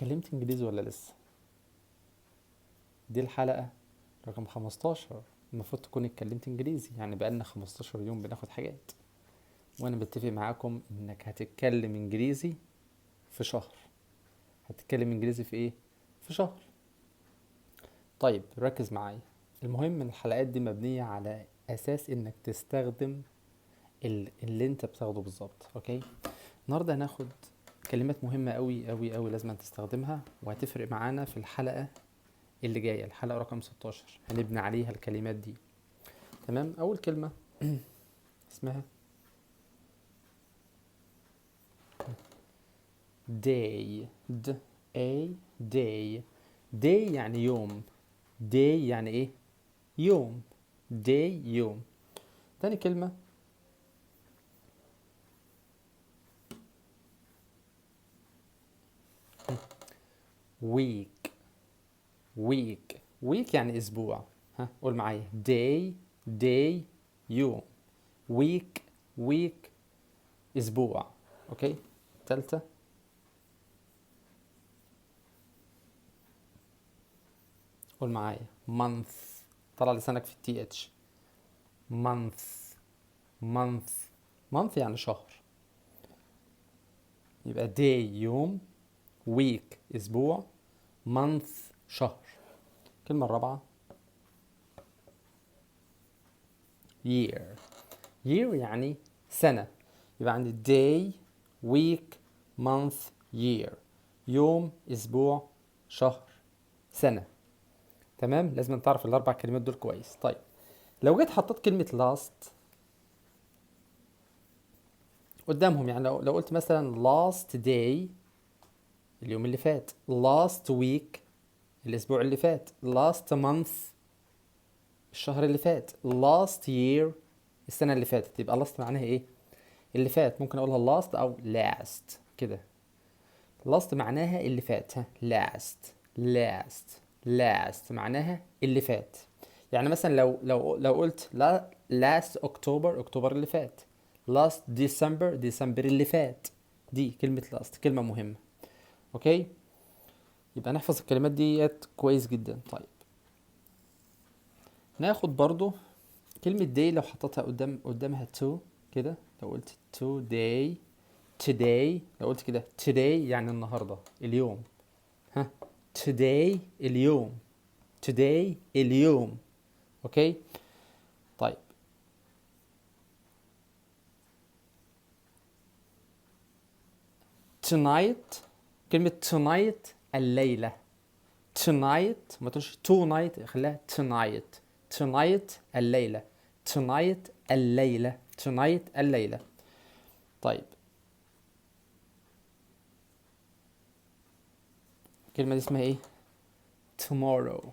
اتكلمت انجليزي ولا لسه؟ دي الحلقة رقم 15. المفروض تكون اتكلمت انجليزي، يعني بقالنا 15 يوم بناخد حاجات، وانا بتفق معاكم انك هتتكلم انجليزي في شهر. هتتكلم انجليزي في ايه؟ في شهر. طيب ركز معايا. المهم الحلقات دي مبنية على اساس انك تستخدم اللي انت بتاخده بالظبط. اوكي، النهارده هناخد كلمات مهمة قوي قوي قوي لازم تستخدمها، وهتفرق معانا في الحلقة اللي جاية، الحلقة رقم 16 هنبني عليها الكلمات دي. تمام. أول كلمة اسمها day. d a day. day يعني يوم. day يعني ايه؟ يوم. day يوم. تاني كلمة week. week. week يعني اسبوع. ها قول معايا day. day يوم. week. week اسبوع. اوكي. تالتة قول معايا month. طلع لسانك في التي اتش. month. month. month يعني شهر. يبقى day يوم، week اسبوع، month شهر. الكلمة الرابعة year. year يعني سنة. يبقى عندي day week month year. يوم، اسبوع، شهر، سنة. تمام. لازم تعرف الاربع كلمات دول كويس. طيب لو جيت حطيت كلمة last قدامهم، يعني لو قلت مثلا last day اليوم اللي فات، last week الاسبوع اللي فات، last month الشهر اللي فات، last year السنة اللي فاتت، يبقى last معناها ايه؟ اللي فات. ممكن اقولها last او last كده. last معناها اللي فات. ها last. last. last معناها اللي فات. يعني مثلا لو قلت لا last اكتوبر، اكتوبر اللي فات. last ديسمبر، ديسمبر اللي فات. دي كلمة last، كلمة مهمة. اوكي، يبقى نحفظ الكلمات ديت كويس جدا. طيب ناخد برضو كلمة day. لو حطيتها قدامها to كده، لو قلت today. today لو قلت كده today يعني النهاردة، اليوم. ها today اليوم. today اليوم. اوكي. طيب tonight. كلمة tonight الليلة. tonight ما تقولش tonight، خليها tonight. tonight الليلة. tonight الليلة. tonight الليلة. طيب الكلمة دي اسمها ايه؟ tomorrow.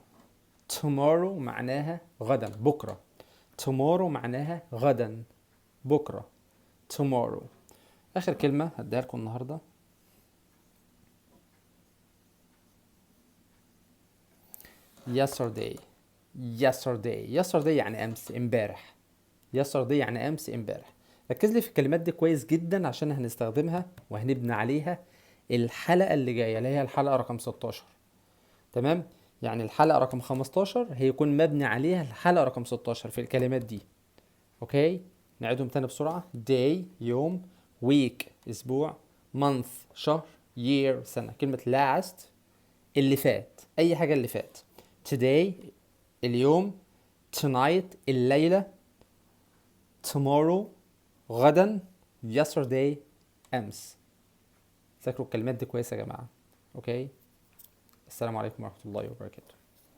tomorrow معناها غدا، بكرة. tomorrow معناها غدا، بكرة. tomorrow. آخر كلمة هديها لكم النهاردة yesterday. yesterday. yesterday يعني أمس، امبارح. yesterday يعني أمس، امبارح. ركز لي في الكلمات دي كويس جدا عشان هنستخدمها وهنبني عليها الحلقة اللي جاية، اللي هي الحلقة رقم 16. تمام. يعني الحلقة رقم 15 هيكون مبني عليها الحلقة رقم 16 في الكلمات دي. اوكي، نعيدهم تاني بسرعة. day يوم، week اسبوع، month شهر، year سنة. كلمة last اللي فات، اي حاجة اللي فات. today اليوم، tonight الليلة، tomorrow غدا، yesterday امس. ذاكروا الكلمات دي كويس يا جماعة. اوكي، السلام عليكم ورحمة الله وبركاته.